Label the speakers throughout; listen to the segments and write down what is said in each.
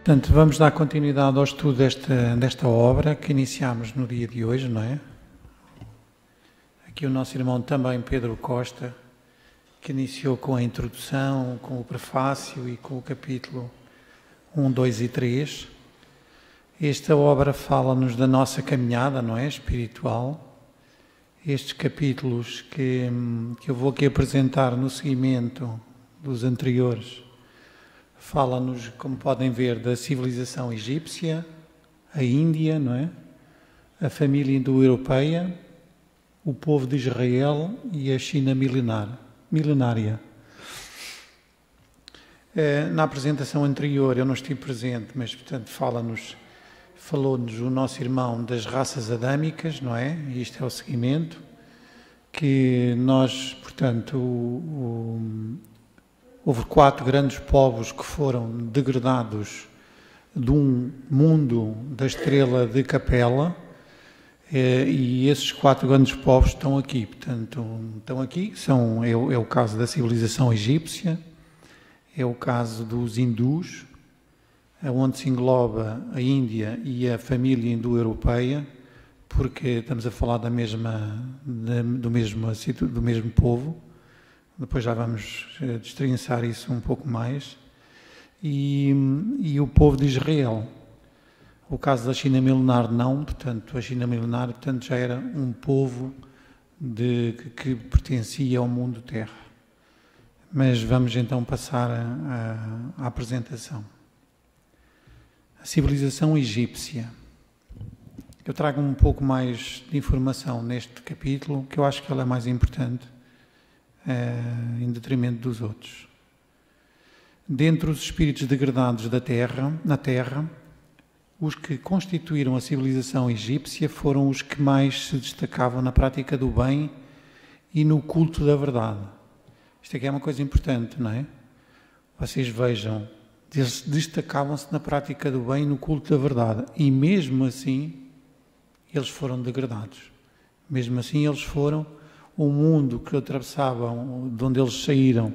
Speaker 1: Portanto, vamos dar continuidade ao estudo desta obra que iniciámos no dia de hoje, não é? Aqui o nosso irmão também, Pedro Costa, que iniciou com a introdução, com o prefácio e com o capítulo 1, 2 e 3. Esta obra fala-nos da nossa caminhada, não é? Espiritual. Estes capítulos que eu vou aqui apresentar no seguimento dos anteriores, fala-nos, como podem ver, da civilização egípcia, a Índia, não é? A família indo-europeia, o povo de Israel e a China milenária. Na apresentação anterior eu não estive presente, mas portanto falou-nos o nosso irmão das raças adâmicas, não é? E isto é o seguimento, que nós, portanto, houve 4 grandes povos que foram degradados de um mundo da estrela de Capela, e esses 4 grandes povos estão aqui. Portanto, estão aqui, é o caso da civilização egípcia, é o caso dos hindus, onde se engloba a Índia e a família indo-europeia, porque estamos a falar do mesmo povo. Depois já vamos destrinçar isso um pouco mais. E o povo de Israel. O caso da China milenar não, portanto, a China milenar já era um povo que pertencia ao mundo terra. Mas vamos então passar à apresentação. A civilização egípcia. Eu trago um pouco mais de informação neste capítulo, que eu acho que ela é mais importante, em detrimento dos outros. Dentre os espíritos degradados na Terra, os que constituíram a civilização egípcia foram os que mais se destacavam na prática do bem e no culto da verdade. Isto aqui é uma coisa importante, não é? Vocês vejam, eles destacavam-se na prática do bem e no culto da verdade, e mesmo assim eles foram degradados. Mesmo assim eles foram o mundo que atravessavam, de onde eles saíram,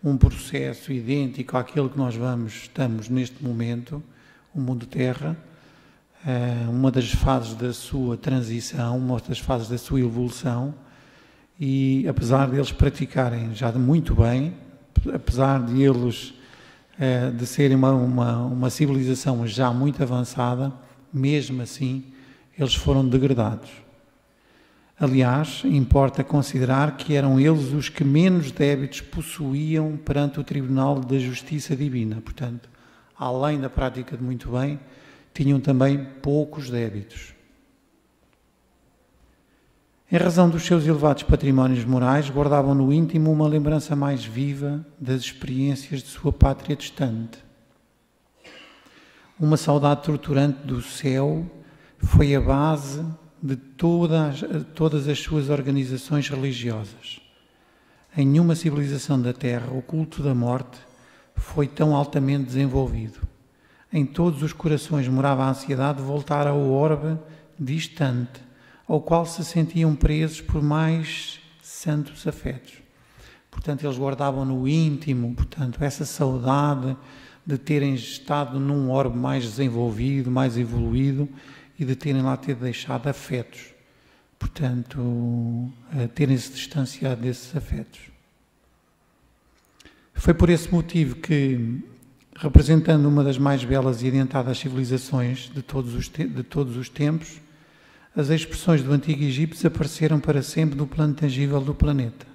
Speaker 1: um processo idêntico àquele que nós estamos neste momento, o mundo terra, uma das fases da sua transição, uma das fases da sua evolução, e apesar deles praticarem já muito bem, apesar de eles de serem uma civilização já muito avançada, mesmo assim eles foram degradados. Aliás, importa considerar que eram eles os que menos débitos possuíam perante o Tribunal da Justiça Divina. Portanto, além da prática de muito bem, tinham também poucos débitos. Em razão dos seus elevados patrimónios morais, guardavam no íntimo uma lembrança mais viva das experiências de sua pátria distante. Uma saudade torturante do céu foi a base de todas as suas organizações religiosas. Em nenhuma civilização da Terra o culto da morte foi tão altamente desenvolvido. Em todos os corações morava a ansiedade de voltar ao orbe distante, ao qual se sentiam presos por mais santos afetos. Portanto, eles guardavam no íntimo, portanto, essa saudade de terem estado num orbe mais desenvolvido, mais evoluído, e de terem lá deixado afetos, portanto, terem-se distanciado desses afetos. Foi por esse motivo que, representando uma das mais belas e adiantadas civilizações de todos os tempos, as expressões do Antigo Egito desapareceram para sempre do plano tangível do planeta.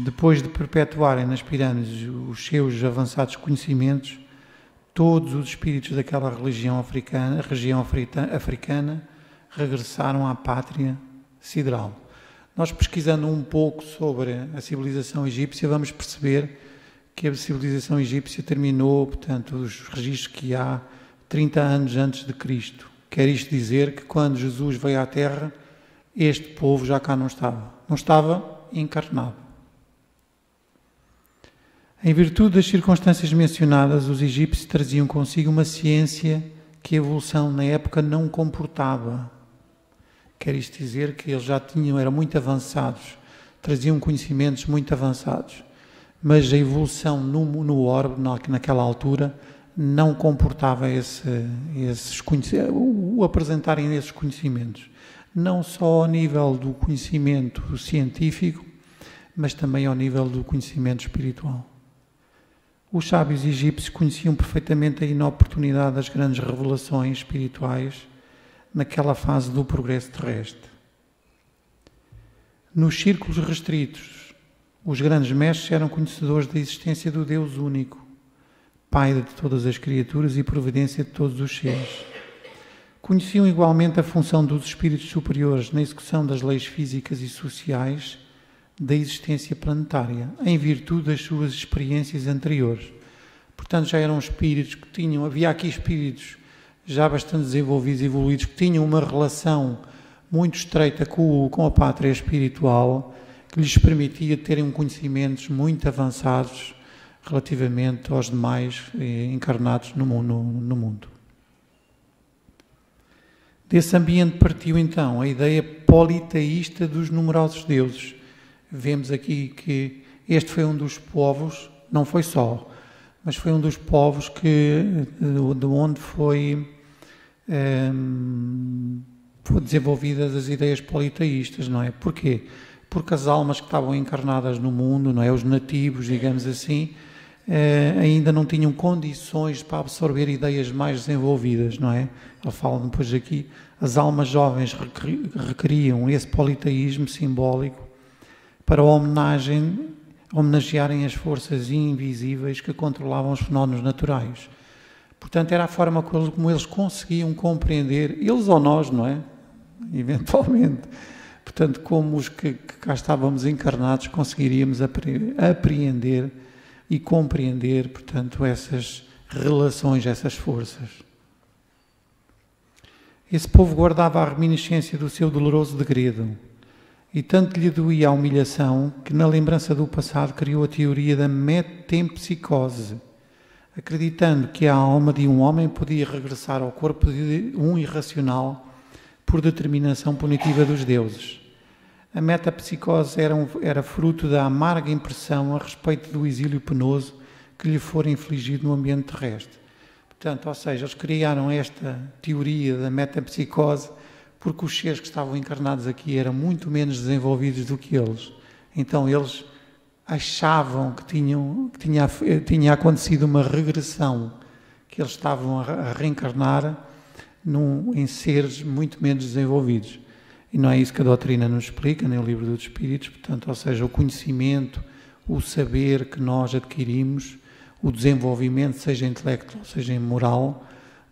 Speaker 1: Depois de perpetuarem nas pirâmides os seus avançados conhecimentos, todos os espíritos daquela região africana regressaram à pátria sideral. Nós, pesquisando um pouco sobre a civilização egípcia, vamos perceber que a civilização egípcia terminou, portanto, os registros que há 30 anos antes de Cristo. Quer isto dizer que quando Jesus veio à Terra, este povo já cá não estava. Não estava encarnado. Em virtude das circunstâncias mencionadas, os egípcios traziam consigo uma ciência que a evolução na época não comportava. Quer isto dizer que eles já eram muito avançados, traziam conhecimentos muito avançados. mas a evolução no orbe, naquela altura, não comportava o apresentarem esses conhecimentos. Não só ao nível do conhecimento científico, mas também ao nível do conhecimento espiritual. Os sábios egípcios conheciam perfeitamente a inoportunidade das grandes revelações espirituais naquela fase do progresso terrestre. Nos círculos restritos, os grandes mestres eram conhecedores da existência do Deus único, Pai de todas as criaturas e providência de todos os seres. Conheciam igualmente a função dos espíritos superiores na execução das leis físicas e sociais da existência planetária, em virtude das suas experiências anteriores. Portanto, já eram espíritos que tinham, havia aqui espíritos já bastante desenvolvidos e evoluídos, que tinham uma relação muito estreita com a pátria espiritual, que lhes permitia terem conhecimentos muito avançados relativamente aos demais encarnados no mundo. Desse ambiente partiu então a ideia politeísta dos numerosos deuses. Vemos aqui que este foi um dos povos, não foi só, mas foi um dos povos de onde foi desenvolvidas as ideias politeístas, não é? Porquê? Porque as almas que estavam encarnadas no mundo, não é? Os nativos, digamos assim, ainda não tinham condições para absorver ideias mais desenvolvidas, não é? Ele fala depois aqui, as almas jovens requeriam esse politeísmo simbólico para homenagearem as forças invisíveis que controlavam os fenómenos naturais. Portanto, era a forma como eles conseguiam compreender, eles ou nós, não é? Eventualmente. Portanto, como os que cá estávamos encarnados, conseguiríamos apreender e compreender, portanto, essas relações, essas forças. Esse povo guardava a reminiscência do seu doloroso degredo, e tanto lhe doía a humilhação que, na lembrança do passado, criou a teoria da metempsicose, acreditando que a alma de um homem podia regressar ao corpo de um irracional por determinação punitiva dos deuses. A metapsicose era fruto da amarga impressão a respeito do exílio penoso que lhe fora infligido no ambiente terrestre. Portanto, ou seja, eles criaram esta teoria da metapsicose porque os seres que estavam encarnados aqui eram muito menos desenvolvidos do que eles. Então eles achavam que tinha acontecido uma regressão, que eles estavam a reencarnar em seres muito menos desenvolvidos. E não é isso que a doutrina nos explica, nem o Livro dos Espíritos, portanto, ou seja, o conhecimento, o saber que nós adquirimos, o desenvolvimento, seja intelectual, seja moral,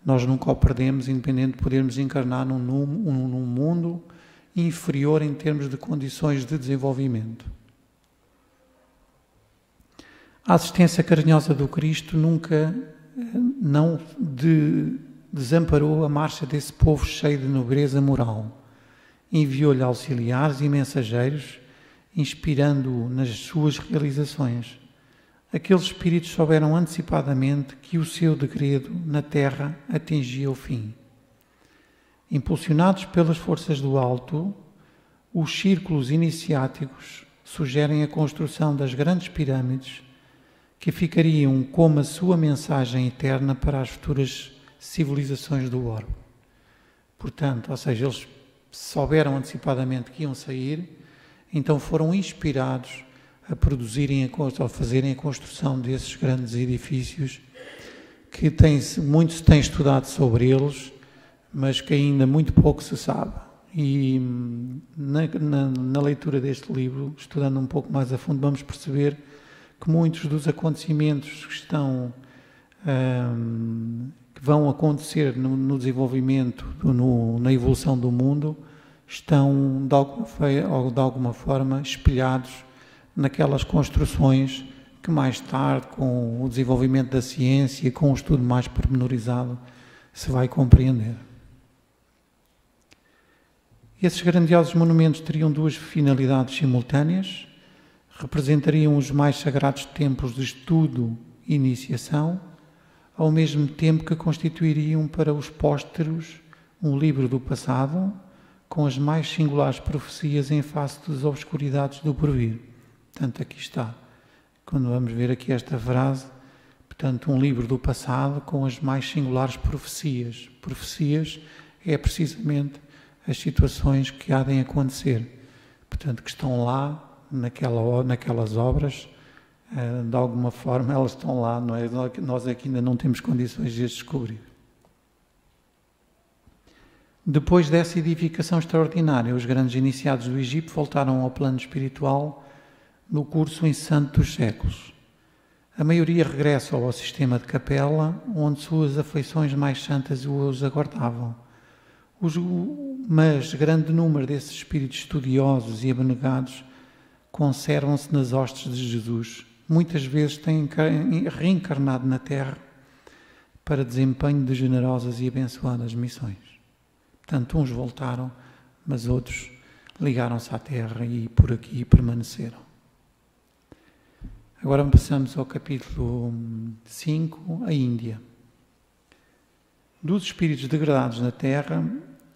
Speaker 1: nós nunca o perdemos, independente de podermos encarnar num mundo inferior em termos de condições de desenvolvimento. A assistência carinhosa do Cristo nunca não desamparou a marcha desse povo cheio de nobreza moral. Enviou-lhe auxiliares e mensageiros, inspirando-o nas suas realizações. Aqueles espíritos souberam antecipadamente que o seu degredo na terra atingia o fim. Impulsionados pelas forças do alto, os círculos iniciáticos sugerem a construção das grandes pirâmides que ficariam como a sua mensagem eterna para as futuras civilizações do orbe. Portanto, ou seja, eles souberam antecipadamente que iam sair, então foram inspirados a produzirem, a fazerem a construção desses grandes edifícios que muito se tem estudado sobre eles, mas que ainda muito pouco se sabe. E na leitura deste livro, estudando um pouco mais a fundo, vamos perceber que muitos dos acontecimentos que vão acontecer no desenvolvimento, na evolução do mundo, estão de alguma forma espelhados naquelas construções que mais tarde, com o desenvolvimento da ciência, com um estudo mais pormenorizado, se vai compreender. Esses grandiosos monumentos teriam duas finalidades simultâneas: representariam os mais sagrados templos de estudo e iniciação, ao mesmo tempo que constituiriam para os pósteros um livro do passado, com as mais singulares profecias em face das obscuridades do porvir. Portanto, aqui está. quando vamos ver aqui esta frase, portanto, um livro do passado com as mais singulares profecias. Profecias é precisamente as situações que há de acontecer, portanto, que estão lá, naquelas obras, de alguma forma elas estão lá, não é? Nós aqui ainda não temos condições de as descobrir. Depois dessa edificação extraordinária, os grandes iniciados do Egito voltaram ao plano espiritual no curso incessante dos séculos. A maioria regressa ao sistema de capela, onde suas afeições mais santas os aguardavam. Mas grande número desses espíritos estudiosos e abnegados conservam-se nas hostes de Jesus. Muitas vezes têm reencarnado na Terra para desempenho de generosas e abençoadas missões. Portanto, uns voltaram, mas outros ligaram-se à Terra e por aqui permaneceram. Agora passamos ao capítulo 5, a Índia. Dos espíritos degradados na Terra,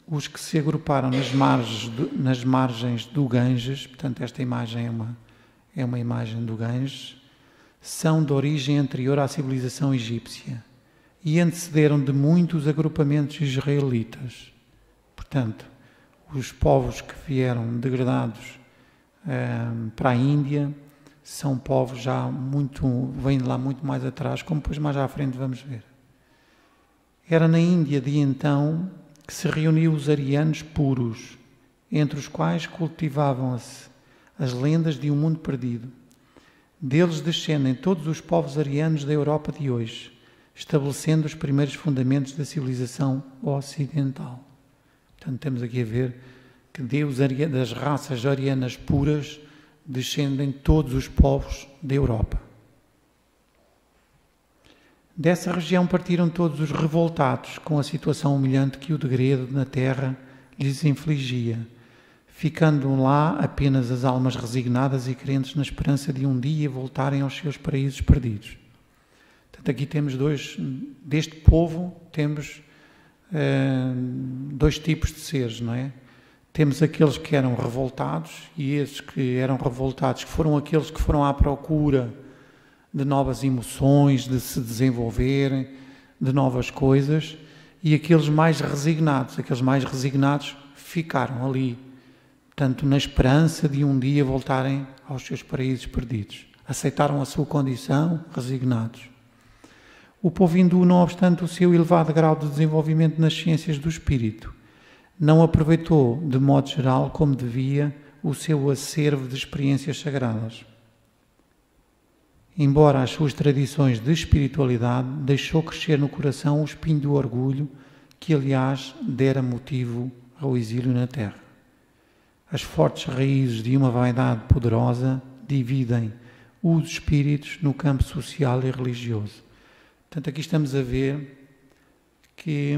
Speaker 1: os que se agruparam nas margens do Ganges, portanto esta imagem é uma imagem do Ganges, são de origem anterior à civilização egípcia e antecederam de muitos agrupamentos israelitas. Portanto, os povos que vieram degradados para a Índia são povos vêm de lá muito mais atrás, como depois mais à frente vamos ver. Era na Índia de então que se reuniu os arianos puros, entre os quais cultivavam-se as lendas de um mundo perdido. Deles descendem todos os povos arianos da Europa de hoje, estabelecendo os primeiros fundamentos da civilização ocidental. Portanto, temos aqui a ver que das raças arianas puras descendem todos os povos da Europa. Dessa região partiram todos os revoltados com a situação humilhante que o degredo na terra lhes infligia, ficando lá apenas as almas resignadas e crentes na esperança de um dia voltarem aos seus paraísos perdidos. Portanto, aqui temos deste povo temos dois tipos de seres, não é? Temos aqueles que eram revoltados, e esses que eram revoltados, que foram aqueles que foram à procura de novas emoções, de se desenvolverem, de novas coisas, e aqueles mais resignados ficaram ali, portanto, na esperança de um dia voltarem aos seus paraísos perdidos. Aceitaram a sua condição, resignados. O povo hindu, não obstante o seu elevado grau de desenvolvimento nas ciências do espírito, não aproveitou, de modo geral, como devia, o seu acervo de experiências sagradas. Embora as suas tradições de espiritualidade, deixou crescer no coração o espinho do orgulho, que, aliás, dera motivo ao exílio na terra. As fortes raízes de uma vaidade poderosa dividem os espíritos no campo social e religioso. Portanto, aqui estamos a ver que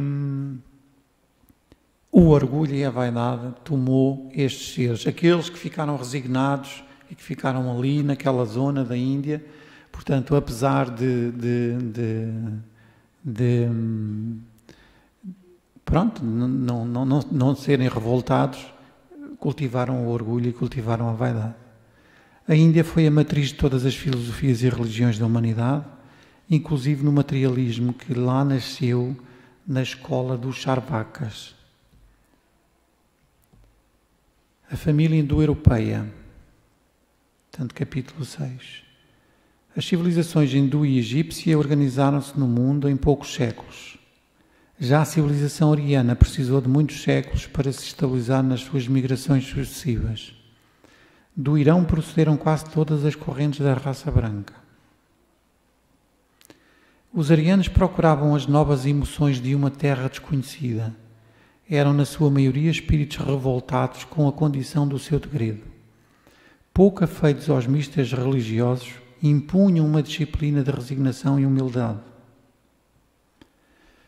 Speaker 1: o orgulho e a vaidade tomou estes seres, aqueles que ficaram resignados e que ficaram ali naquela zona da Índia, portanto, apesar não serem revoltados, cultivaram o orgulho e cultivaram a vaidade. A Índia foi a matriz de todas as filosofias e religiões da humanidade, inclusive no materialismo, que lá nasceu na escola dos Charvakas. A família indo-europeia, portanto, capítulo 6. As civilizações hindu e egípcia organizaram-se no mundo em poucos séculos. Já a civilização ariana precisou de muitos séculos para se estabilizar nas suas migrações sucessivas. Do Irão procederam quase todas as correntes da raça branca. Os arianos procuravam as novas emoções de uma terra desconhecida. Eram, na sua maioria, espíritos revoltados com a condição do seu degredo. Pouco afeitos aos mistérios religiosos, impunham uma disciplina de resignação e humildade.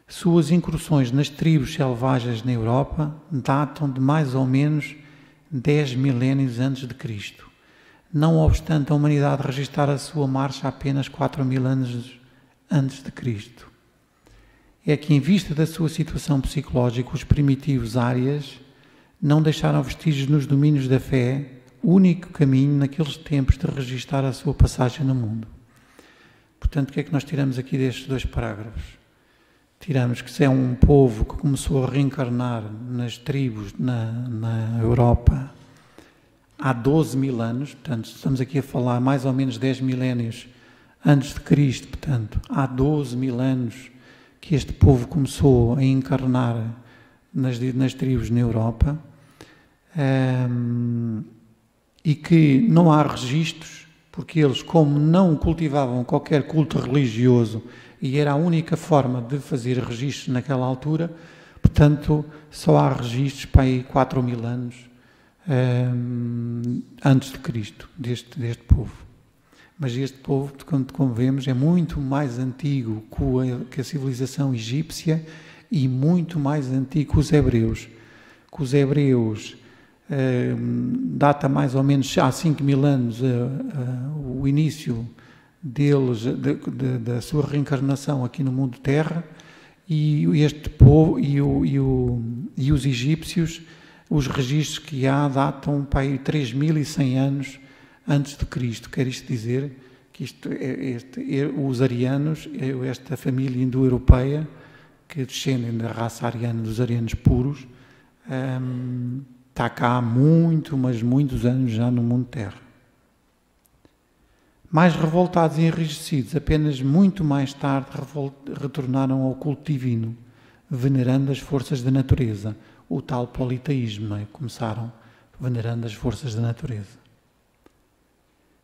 Speaker 1: Suas incursões nas tribos selvagens na Europa datam de mais ou menos 10 milénios antes de Cristo. Não obstante a humanidade registrar a sua marcha apenas 4.000 anos antes de Cristo. É que, em vista da sua situação psicológica, os primitivos árias não deixaram vestígios nos domínios da fé o único caminho naqueles tempos de registar a sua passagem no mundo. Portanto, o que é que nós tiramos aqui destes 2 parágrafos? Tiramos que se é um povo que começou a reencarnar nas tribos na Europa há 12.000 anos, portanto, estamos aqui a falar mais ou menos 10 milénios antes de Cristo, portanto, há 12.000 anos que este povo começou a encarnar nas tribos na Europa, e que não há registros, porque eles, como não cultivavam qualquer culto religioso e era a única forma de fazer registros naquela altura, portanto, só há registros para aí 4.000 anos antes de Cristo, deste povo. Mas este povo, como vemos, é muito mais antigo que a civilização egípcia e muito mais antigo que os hebreus. Que os hebreus data mais ou menos há 5.000 anos o início deles, da sua reencarnação aqui no mundo terra, e este povo e os egípcios, os registros que há datam para aí 3.100 anos antes de Cristo. Quer isto dizer que os arianos, esta família indo-europeia, que descendem da raça ariana, dos arianos puros, está cá há mas muitos anos já no mundo terra. Mais revoltados e enrijecidos, apenas muito mais tarde retornaram ao culto divino, venerando as forças da natureza, o tal politeísmo, não é? Começaram venerando as forças da natureza.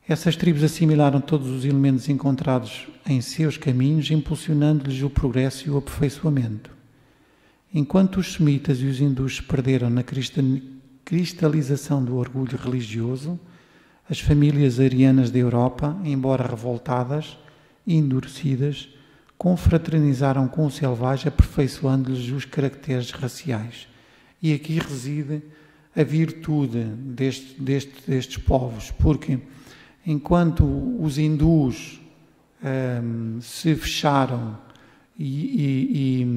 Speaker 1: Essas tribos assimilaram todos os elementos encontrados em seus caminhos, impulsionando-lhes o progresso e o aperfeiçoamento. Enquanto os semitas e os hindus se perderam na cristalização do orgulho religioso, as famílias arianas da Europa, embora revoltadas e endurecidas, confraternizaram com o selvagem, aperfeiçoando-lhes os caracteres raciais. E aqui reside a virtude destes povos, porque enquanto os hindus se fecharam e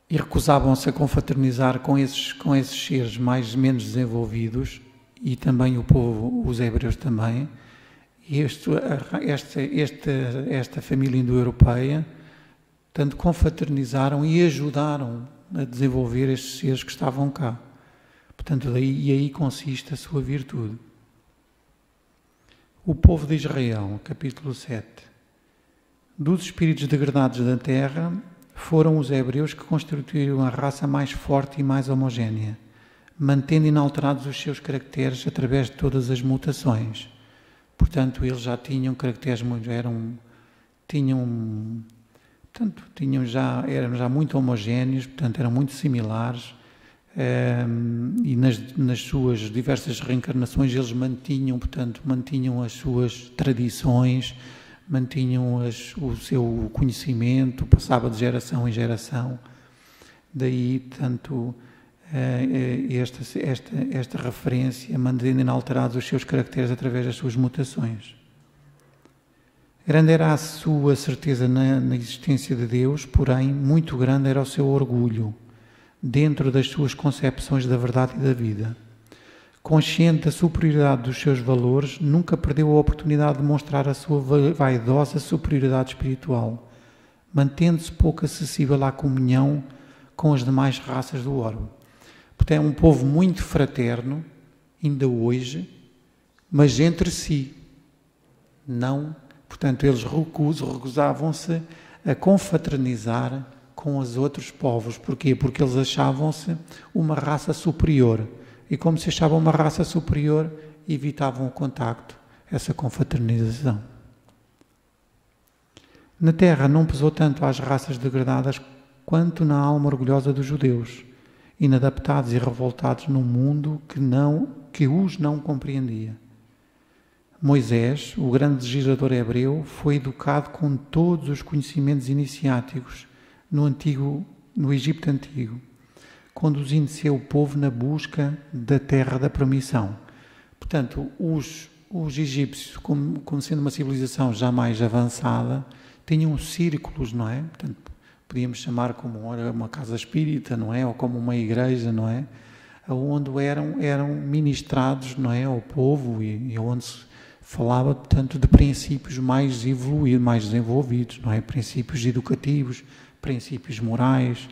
Speaker 1: recusavam-se a confraternizar com esses seres menos desenvolvidos, e também o povo, os hebreus também, esta família indo-europeia, tanto confraternizaram e ajudaram a desenvolver estes seres que estavam cá. Portanto, aí consiste a sua virtude. O povo de Israel, capítulo 7. Dos espíritos degradados da terra, foram os hebreus que constituíram a raça mais forte e mais homogénea, mantendo inalterados os seus caracteres através de todas as mutações. Portanto, eles já tinham caracteres eram já muito homogéneos, portanto, eram muito similares, e nas suas diversas reencarnações eles mantinham as suas tradições, mantinham o seu conhecimento, passava de geração em geração. Daí, tanto esta referência, mantendo inalterados os seus caracteres através das suas mutações. Grande era a sua certeza na existência de Deus, porém, muito grande era o seu orgulho, dentro das suas concepções da verdade e da vida. Consciente da superioridade dos seus valores, nunca perdeu a oportunidade de mostrar a sua vaidosa superioridade espiritual, mantendo-se pouco acessível à comunhão com as demais raças do orbe. Portanto, é um povo muito fraterno, ainda hoje, mas entre si. Não, portanto, eles recusavam-se a confraternizar com os outros povos. Porquê? Porque eles achavam-se uma raça superior. E como se achavam uma raça superior, evitavam o contacto, essa confraternização. Na terra não pesou tanto às raças degradadas quanto na alma orgulhosa dos judeus, inadaptados e revoltados num mundo que os não compreendia. Moisés, o grande legislador hebreu, foi educado com todos os conhecimentos iniciáticos no Egito Antigo, conduzindo seu povo na busca da terra da promissão. Portanto, os egípcios, como sendo uma civilização já mais avançada, tinham círculos, não é? Portanto, podíamos chamar como uma casa espírita, não é? Ou como uma igreja, não é? onde eram ministrados, não é, ao povo e onde se falava, portanto, de princípios mais evoluídos, mais desenvolvidos, não é? Princípios educativos, princípios morais,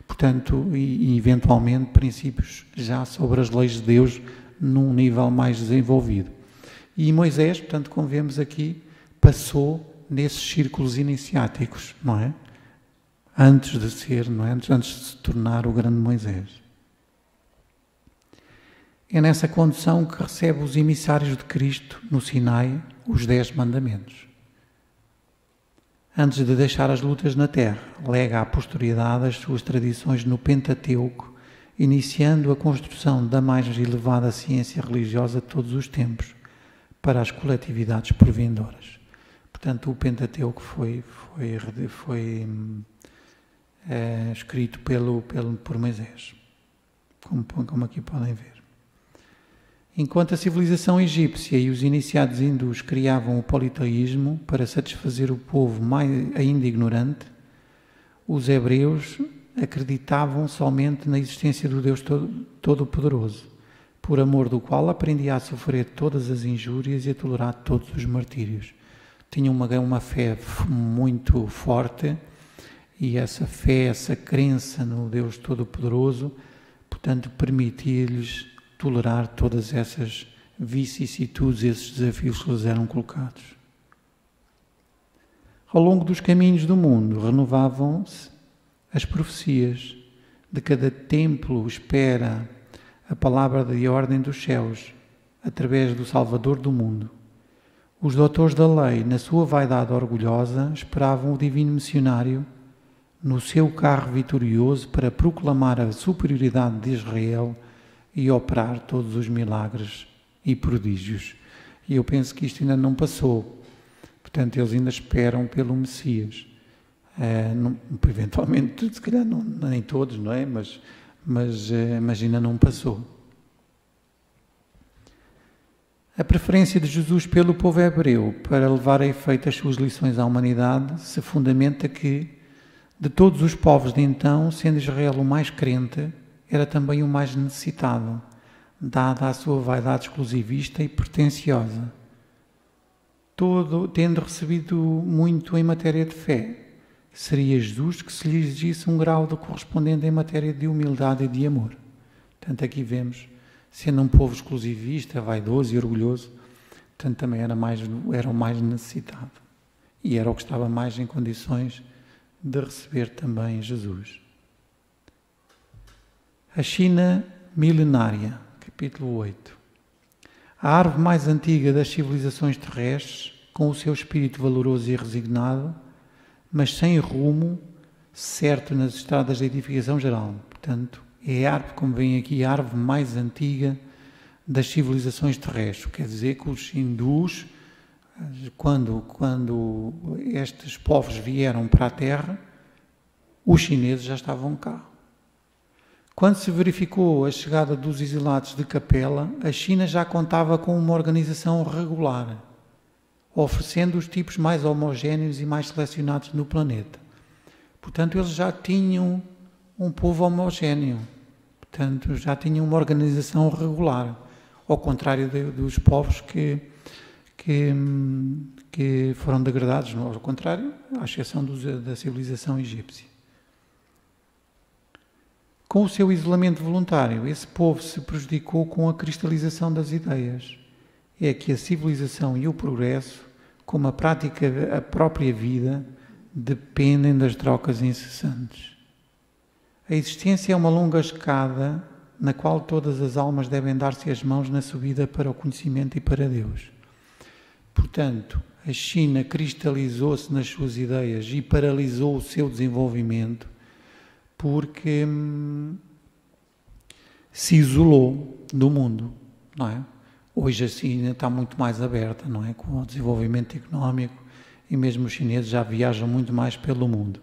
Speaker 1: portanto, e eventualmente princípios já sobre as leis de Deus num nível mais desenvolvido. E Moisés, portanto, como vemos aqui, passou nesses círculos iniciáticos, não é? Antes de ser, não é? Antes de se tornar o grande Moisés. É nessa condição que recebe os emissários de Cristo no Sinai, os 10 mandamentos. Antes de deixar as lutas na terra, lega à posteridade as suas tradições no Pentateuco, iniciando a construção da mais elevada ciência religiosa de todos os tempos, para as coletividades por vindouras. Portanto, o Pentateuco foi escrito por Moisés, como aqui podem ver. Enquanto a civilização egípcia e os iniciados hindus criavam o politeísmo para satisfazer o povo ainda ignorante, os hebreus acreditavam somente na existência do Deus Todo-Poderoso, por amor do qual aprendia a sofrer todas as injúrias e a tolerar todos os martírios. Tinham uma fé muito forte e essa fé, essa crença no Deus Todo-Poderoso, portanto, permitia-lhes tolerar todas essas vicissitudes, esses desafios que lhes eram colocados. Ao longo dos caminhos do mundo, renovavam-se as profecias. De cada templo espera a palavra de ordem dos céus, através do Salvador do mundo. Os doutores da lei, na sua vaidade orgulhosa, esperavam o divino missionário no seu carro vitorioso para proclamar a superioridade de Israel e operar todos os milagres e prodígios. E eu penso que isto ainda não passou. Portanto, eles ainda esperam pelo Messias. Eventualmente, se calhar nem todos, não é? Mas ainda não passou. A preferência de Jesus pelo povo hebreu para levar a efeito as suas lições à humanidade se fundamenta que, de todos os povos de então, sendo Israel o mais crente, era também o mais necessitado, dada a sua vaidade exclusivista e pretensiosa. Tendo recebido muito em matéria de fé, seria justo que se lhe exigisse um grau de correspondente em matéria de humildade e de amor. Portanto, aqui vemos, sendo um povo exclusivista, vaidoso e orgulhoso, portanto, também era o mais necessitado. E era o que estava mais em condições de receber também Jesus. A China milenária, capítulo 8. A árvore mais antiga das civilizações terrestres, com o seu espírito valoroso e resignado, mas sem rumo certo nas estradas da edificação geral. Portanto, é a árvore, como vem aqui, a árvore mais antiga das civilizações terrestres. Quer dizer que os hindus, quando estes povos vieram para a Terra, os chineses já estavam cá. Quando se verificou a chegada dos exilados de Capela, a China já contava com uma organização regular, oferecendo os tipos mais homogéneos e mais selecionados no planeta. Portanto, eles já tinham um povo homogéneo, portanto, já tinham uma organização regular, ao contrário dos povos que foram degradados, ao contrário, à exceção da civilização egípcia. Com o seu isolamento voluntário, esse povo se prejudicou com a cristalização das ideias. É que a civilização e o progresso, como a prática, a própria vida, dependem das trocas incessantes. A existência é uma longa escada na qual todas as almas devem dar-se as mãos na subida para o conhecimento e para Deus. Portanto, a China cristalizou-se nas suas ideias e paralisou o seu desenvolvimento porque se isolou do mundo, não é? Hoje a China está muito mais aberta, não é? Com o desenvolvimento económico e mesmo os chineses já viajam muito mais pelo mundo.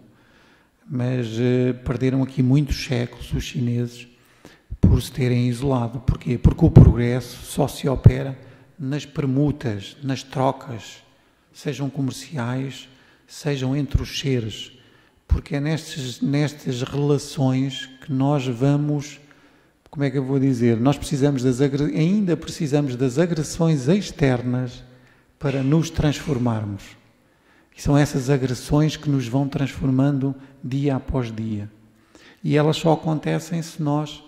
Speaker 1: Mas perderam aqui muitos séculos os chineses por se terem isolado. Porquê? Porque o progresso só se opera nas permutas, nas trocas, sejam comerciais, sejam entre os seres, porque é nestas relações que nós vamos como é que eu vou dizer? Nós precisamos ainda precisamos das agressões externas para nos transformarmos. E são essas agressões que nos vão transformando dia após dia. E elas só acontecem se nós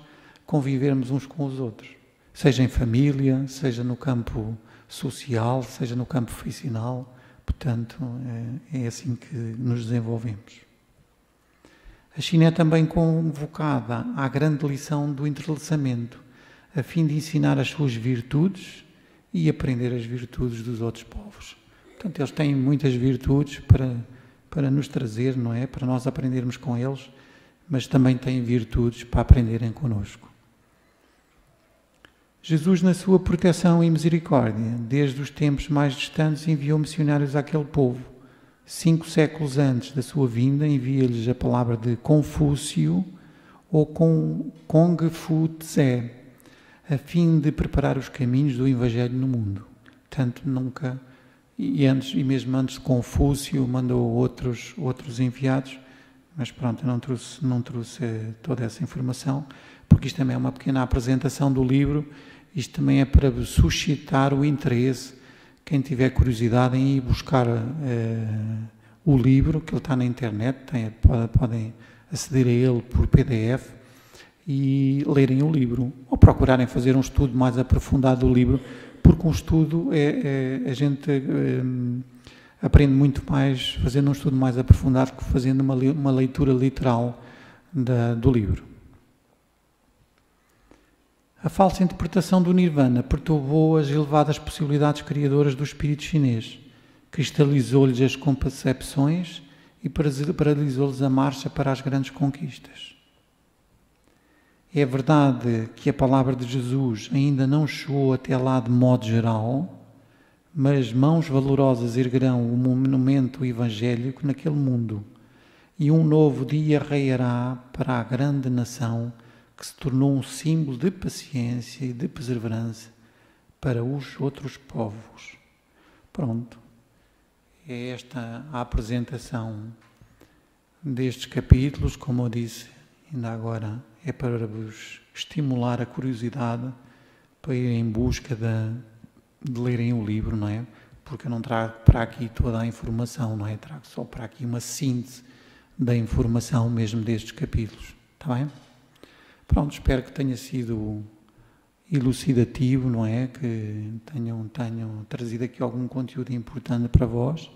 Speaker 1: convivermos uns com os outros. Seja em família, seja no campo social, seja no campo profissional. Portanto, é assim que nos desenvolvemos. A China é também convocada à grande lição do entrelaçamento, a fim de ensinar as suas virtudes e aprender as virtudes dos outros povos. Portanto, eles têm muitas virtudes para nos trazer, não é? Para nós aprendermos com eles, mas também têm virtudes para aprenderem connosco. Jesus, na sua proteção e misericórdia, desde os tempos mais distantes, enviou missionários àquele povo. 5 séculos antes da sua vinda, envia-lhes a palavra de Confúcio ou Kong Fu Tse, a fim de preparar os caminhos do Evangelho no mundo. Tanto nunca, e mesmo antes de Confúcio, mandou outros enviados, mas pronto, eu não trouxe toda essa informação, porque isto também é uma pequena apresentação do livro. Isto também é para suscitar o interesse, quem tiver curiosidade em ir buscar o livro, que ele está na internet, podem aceder a ele por PDF e lerem o livro, ou procurarem fazer um estudo mais aprofundado do livro, porque um estudo a gente aprende muito mais fazendo um estudo mais aprofundado que fazendo uma leitura literal do livro. A falsa interpretação do Nirvana perturbou as elevadas possibilidades criadoras do espírito chinês, cristalizou-lhes as concepções e paralisou-lhes a marcha para as grandes conquistas. É verdade que a palavra de Jesus ainda não chegou até lá de modo geral, mas mãos valorosas erguerão o monumento evangélico naquele mundo, e um novo dia raiará para a grande nação que se tornou um símbolo de paciência e de perseverança para os outros povos. Pronto, é esta a apresentação destes capítulos. Como eu disse, ainda agora é para vos estimular a curiosidade, para irem em busca de lerem o livro, não é? Porque eu não trago para aqui toda a informação, não é? Trago só para aqui uma síntese da informação mesmo destes capítulos, está bem? Pronto, espero que tenha sido elucidativo, não é? Que tenham trazido aqui algum conteúdo importante para vós.